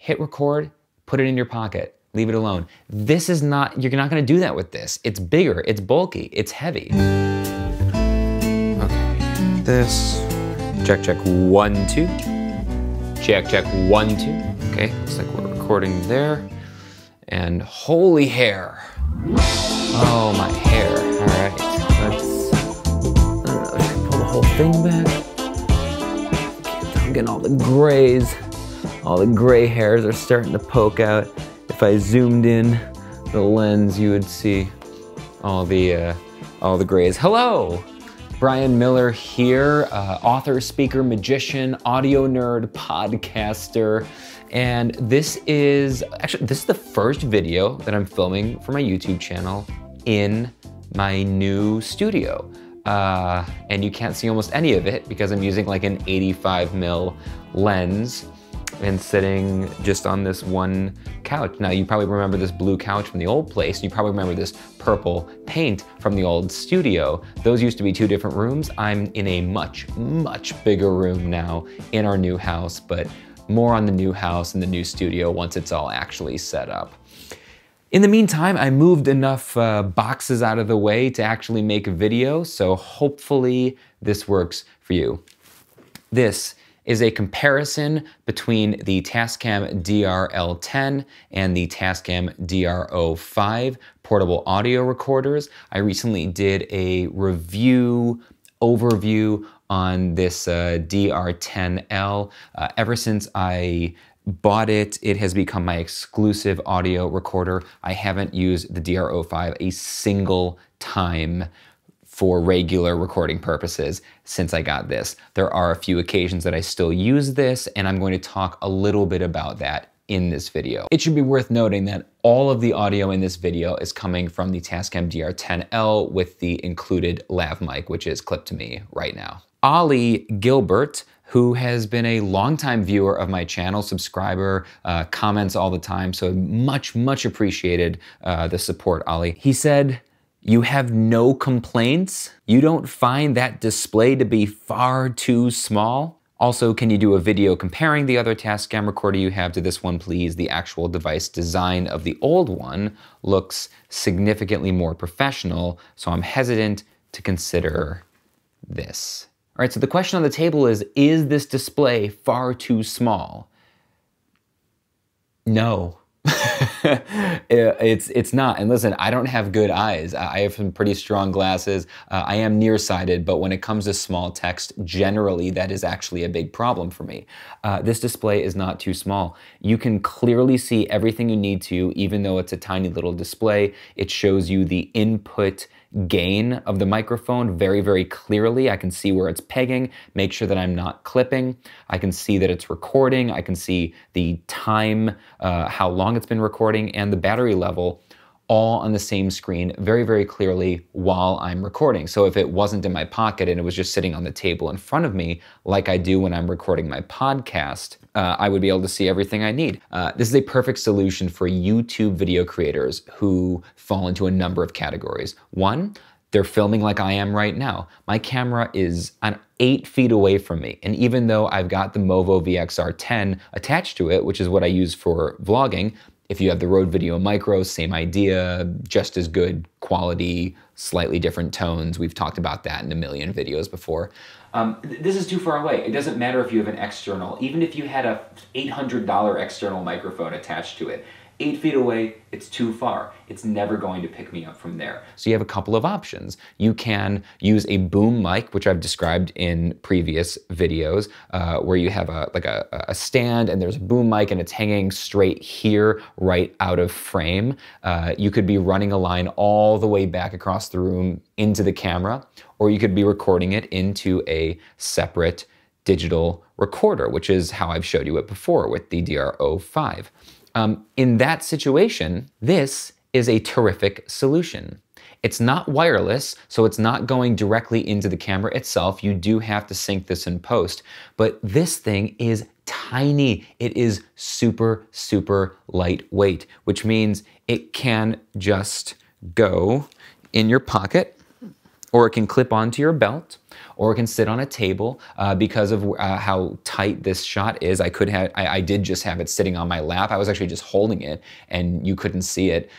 hit record, put it in your pocket, leave it alone. This is not, you're not gonna do that with this. It's bigger, it's bulky, it's heavy. Okay, this, check, 1, 2. Check, 1, 2. Okay, looks like we're recording there. And holy hair. Oh, my hair. All right, let's pull the whole thing back. I'm getting all the grays. All the gray hairs are starting to poke out. If I zoomed in the lens, you would see all the grays. Hello, Brian Miller here, author, speaker, magician, audio nerd, podcaster. And this is the first video that I'm filming for my YouTube channel in my new studio. And you can't see almost any of it because I'm using like an 85mm lens and sitting just on this one couch. Now you probably remember this blue couch from the old place. You probably remember this purple paint from the old studio. Those used to be 2 different rooms. I'm in a much, much bigger room now in our new house, but more on the new house and the new studio once it's all actually set up. In the meantime, I moved enough boxes out of the way to actually make a video, so hopefully this works for you. This is a comparison between the Tascam DR10L and the Tascam DR05 portable audio recorders. I recently did a review overview on this DR10L. Ever since I bought it, it has become my exclusive audio recorder. I haven't used the DR05 a single time for regular recording purposes since I got this. There are a few occasions that I still use this, and I'm going to talk a little bit about that in this video. It should be worth noting that all of the audio in this video is coming from the Tascam DR10L with the included lav mic, which is clipped to me right now. Ollie Gilbert, who has been a longtime viewer of my channel, subscriber, comments all the time, so much appreciated the support, Ollie. He said, "You have no complaints? You don't find that display to be far too small? Also, can you do a video comparing the other Tascam recorder you have to this one, please? The actual device design of the old one looks significantly more professional, so I'm hesitant to consider this." All right, so the question on the table is this display far too small? No. It's not. And listen, I don't have good eyes. I have some pretty strong glasses. I am nearsighted, but when it comes to small text, generally that is actually a big problem for me. This display is not too small. You can clearly see everything you need to, even though it's a tiny little display. It shows you the input gain of the microphone very clearly. I can see where it's pegging, make sure that I'm not clipping. I can see that it's recording. I can see the time, how long it's been recording, and the battery level all on the same screen very clearly while I'm recording. So if it wasn't in my pocket and it was just sitting on the table in front of me, like I do when I'm recording my podcast, I would be able to see everything I need. This is a perfect solution for YouTube video creators who fall into a number of categories. One, they're filming like I am right now. My camera is 8 feet away from me, and even though I've got the Meadow VXR10 attached to it, which is what I use for vlogging, if you have the Rode Video Micro, same idea, just as good quality, slightly different tones. We've talked about that in a million videos before. This is too far away. It doesn't matter if you have an external, even if you had a $800 external microphone attached to it. 8 feet away, it's too far. It's never going to pick me up from there. So you have a couple of options. You can use a boom mic, which I've described in previous videos, where you have a stand and there's a boom mic and it's hanging straight here, right out of frame. You could be running a line all the way back across the room into the camera, or you could be recording it into a separate digital recorder, which is how I've showed you it before with the DR05. In that situation, this is a terrific solution. It's not wireless, so it's not going directly into the camera itself. You do have to sync this in post, but this thing is tiny. It is super lightweight, which means it can just go in your pocket, or it can clip onto your belt, or it can sit on a table because of how tight this shot is. I did just have it sitting on my lap. I was actually just holding it and you couldn't see it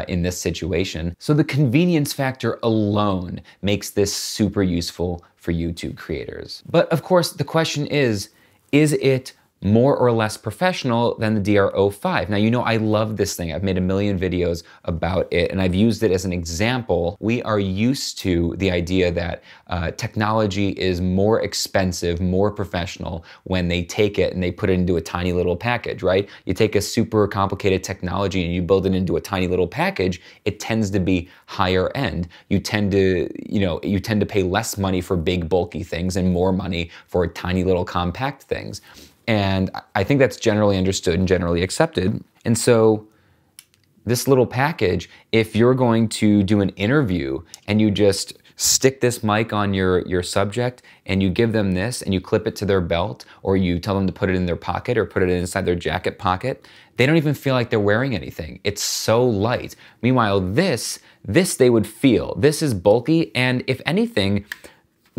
in this situation. So the convenience factor alone makes this super useful for YouTube creators. But of course, the question is it more or less professional than the DR05? Now, you know I love this thing. I've made a million videos about it, and I've used it as an example. We are used to the idea that technology is more expensive, more professional when they take it and they put it into a tiny little package, right? You take a super complicated technology and you build it into a tiny little package, it tends to be higher end. You tend to pay less money for big, bulky things and more money for tiny little compact things. And I think that's generally understood and generally accepted. And so this little package, if you're going to do an interview and you just stick this mic on your subject and you give them this and you clip it to their belt, or you tell them to put it in their pocket or put it inside their jacket pocket, they don't even feel like they're wearing anything. It's so light. Meanwhile, this they would feel. This is bulky, and if anything,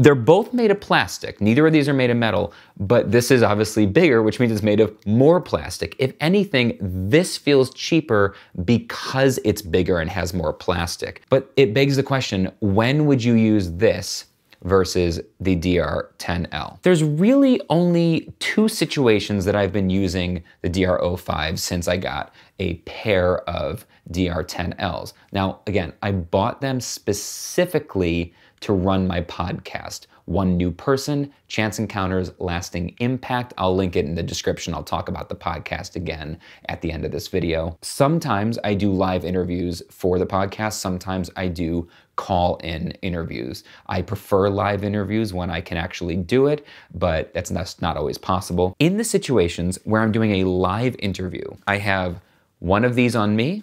they're both made of plastic. Neither of these are made of metal, but this is obviously bigger, which means it's made of more plastic. If anything, this feels cheaper because it's bigger and has more plastic. But it begs the question, when would you use this versus the DR10L? There's really only two situations that I've been using the DR05 since I got a pair of DR10Ls. Now, again, I bought them specifically to run my podcast. One New Person, Chance Encounters, Lasting Impact. I'll link it in the description. I'll talk about the podcast again at the end of this video. Sometimes I do live interviews for the podcast. Sometimes I do call-in interviews. I prefer live interviews when I can actually do it, but that's not always possible. In the situations where I'm doing a live interview, I have one of these on me,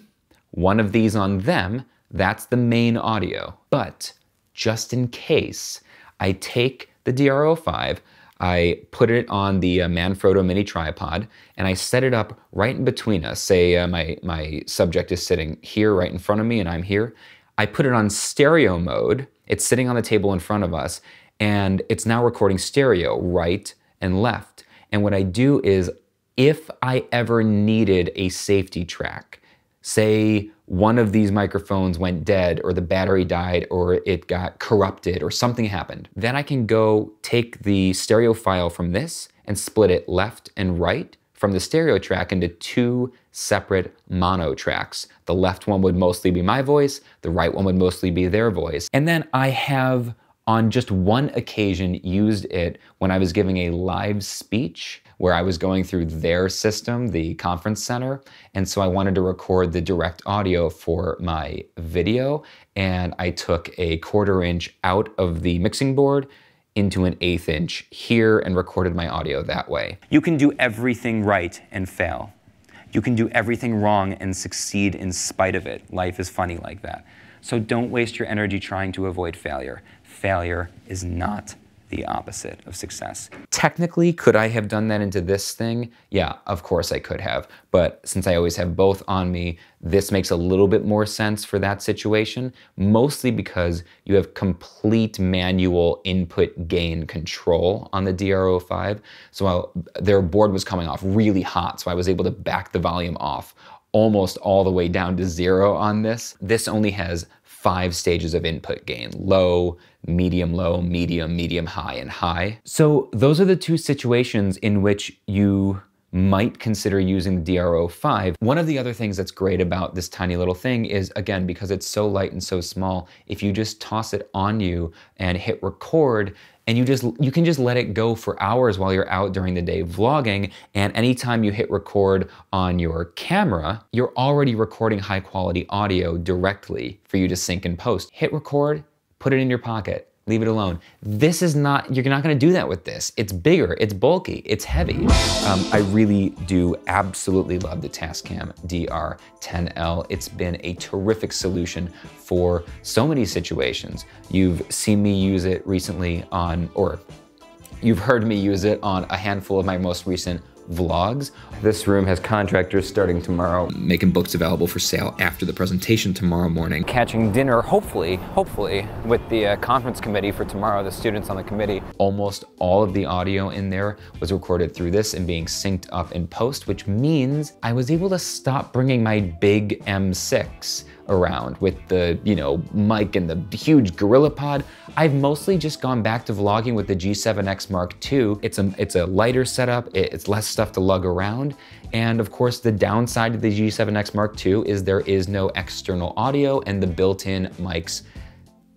one of these on them. That's the main audio. But just in case, I take the DR05, I put it on the Manfrotto mini tripod, and I set it up right in between us. Say my subject is sitting here right in front of me and I'm here. I put it on stereo mode. It's sitting on the table in front of us, and it's now recording stereo, right and left. And what I do is, if I ever needed a safety track, say one of these microphones went dead, or the battery died, or it got corrupted, or something happened, then I can go take the stereo file from this and split it left and right from the stereo track into two separate mono tracks. The left one would mostly be my voice, the right one would mostly be their voice. And then I have, on just one occasion, used it when I was giving a live speech where I was going through their system, the conference center, and so I wanted to record the direct audio for my video, and I took a 1/4 inch out of the mixing board into an 1/8 inch here and recorded my audio that way. You can do everything right and fail. You can do everything wrong and succeed in spite of it. Life is funny like that. So don't waste your energy trying to avoid failure. Failure is not the opposite of success. Technically, could I have done that into this thing? Yeah, of course I could have. But since I always have both on me, this makes a little bit more sense for that situation, mostly because you have complete manual input gain control on the DR05. So their board was coming off really hot, so I was able to back the volume off almost all the way down to 0 on this. This only has 5 stages of input gain: low, medium, medium high, and high. So those are the two situations in which you might consider using the DR05. One of the other things that's great about this tiny little thing is, again, because it's so light and so small, if you just toss it on you and hit record, and you can just let it go for hours while you're out during the day vlogging, and anytime you hit record on your camera, you're already recording high quality audio directly for you to sync and post. Hit record, put it in your pocket, leave it alone. This is not, you're not gonna do that with this. It's bigger, it's bulky, it's heavy. I really do absolutely love the Tascam DR10L. It's been a terrific solution for so many situations. You've seen me use it recently on, or you've heard me use it on a handful of my most recent vlogs. This room has contractors starting tomorrow, making books available for sale after the presentation tomorrow morning. Catching dinner, hopefully, with the conference committee for tomorrow, the students on the committee. Almost all of the audio in there was recorded through this and being synced up in post, which means I was able to stop bringing my big M6 around with the, mic and the huge Gorilla Pod. I've mostly just gone back to vlogging with the G7X Mark II. It's a lighter setup, it's less stuff to lug around. And of course, the downside of the G7X Mark II is there is no external audio and the built-in mics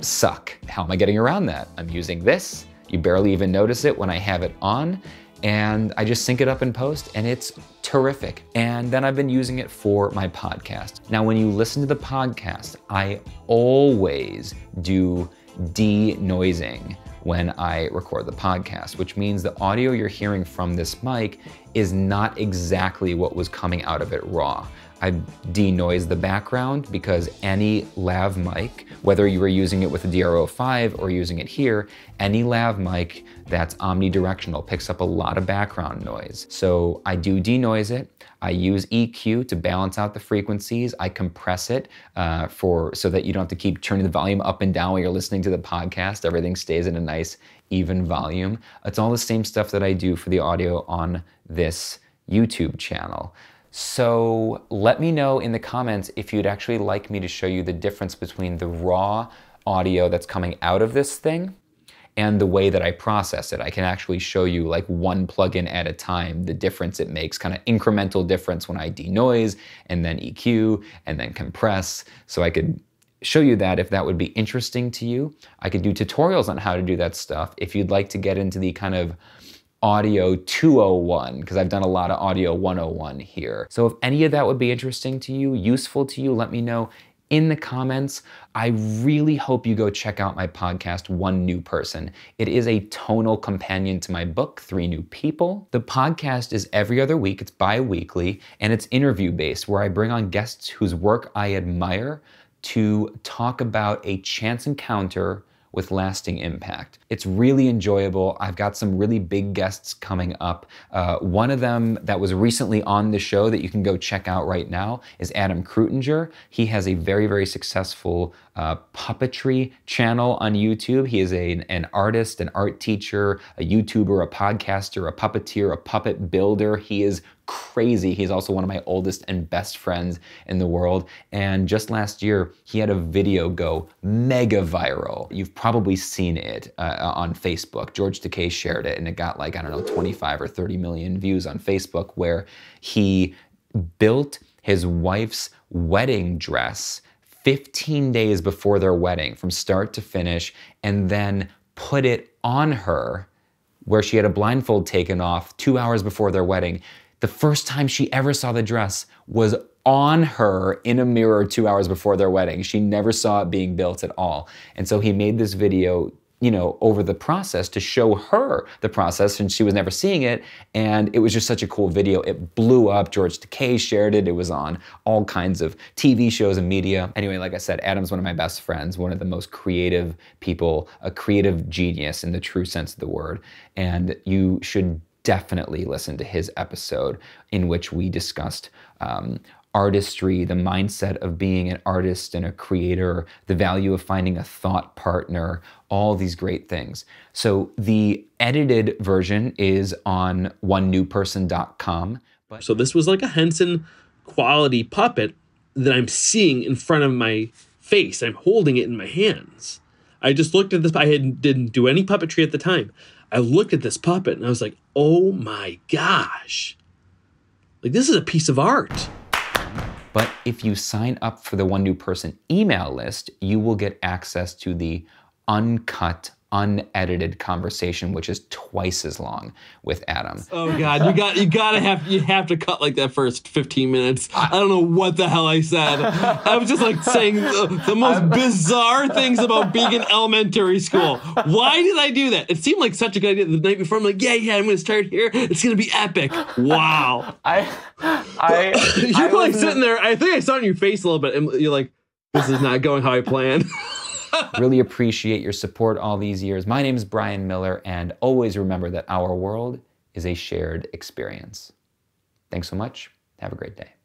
suck. How am I getting around that? I'm using this. You barely even notice it when I have it on. And I just sync it up in post and it's terrific. And then I've been using it for my podcast. Now, when you listen to the podcast, I always do denoising when I record the podcast, which means the audio you're hearing from this mic is not exactly what was coming out of it raw. I denoise the background because any lav mic, whether you were using it with the DR05 or using it here, any lav mic that's omnidirectional picks up a lot of background noise. So I do denoise it. I use EQ to balance out the frequencies. I compress it so that you don't have to keep turning the volume up and down while you're listening to the podcast. Everything stays in a nice, even volume. It's all the same stuff that I do for the audio on this YouTube channel. So let me know in the comments if you'd actually like me to show you the difference between the raw audio that's coming out of this thing and the way that I process it. I can actually show you like one plugin at a time, the difference it makes, kind of incremental difference when I denoise and then EQ and then compress. So I could show you that if that would be interesting to you. I could do tutorials on how to do that stuff if you'd like to get into the kind of audio 201, because I've done a lot of audio 101 here. So if any of that would be interesting to you, useful to you, let me know in the comments. I really hope you go check out my podcast, One New Person. It is a tonal companion to my book, 3 New People. The podcast is every other week, it's bi-weekly, and it's interview-based, where I bring on guests whose work I admire to talk about a chance encounter with lasting impact. It's really enjoyable. I've got some really big guests coming up. One of them that was recently on the show that you can go check out right now is Adam Krutinger. He has a very, very successful puppetry channel on YouTube. He is an artist, an art teacher, a YouTuber, a podcaster, a puppeteer, a puppet builder. He is crazy. He's also one of my oldest and best friends in the world. And just last year, he had a video go mega viral. You've probably seen it on Facebook. George Takei shared it and it got like, 25 or 30 million views on Facebook, where he built his wife's wedding dress 15 days before their wedding from start to finish, and then put it on her where she had a blindfold taken off 2 hours before their wedding. The first time she ever saw the dress was on her in a mirror 2 hours before their wedding. She never saw it being built at all. And so he made this video, over the process to show her the process, and she was never seeing it. And it was just such a cool video. It blew up. George Takei shared it. It was on all kinds of TV shows and media. Anyway, like I said, Adam's one of my best friends, one of the most creative people, a creative genius in the true sense of the word. And you should definitely listen to his episode in which we discussed artistry, the mindset of being an artist and a creator, the value of finding a thought partner, all these great things. So the edited version is on onenewperson.com. So this was like a Henson quality puppet that I'm seeing in front of my face. I'm holding it in my hands. I just looked at this. Didn't do any puppetry at the time. I looked at this puppet and I was like, oh my gosh. Like, this is a piece of art. But if you sign up for the One New Person email list, you will get access to the uncut, unedited conversation, which is twice as long with Adam. Oh God, you have to cut like that first 15 minutes. I don't know what the hell I said. I was just like saying the most bizarre things about being in elementary school. Why did I do that? It seemed like such a good idea the night before. I'm like, yeah, I'm gonna start here. It's gonna be epic. Wow. You're like sitting there. I think I saw it in your face a little bit, and you're like, this is not going how I planned. Really appreciate your support all these years. My name is Brian Miller, and always remember that our world is a shared experience. Thanks so much. Have a great day.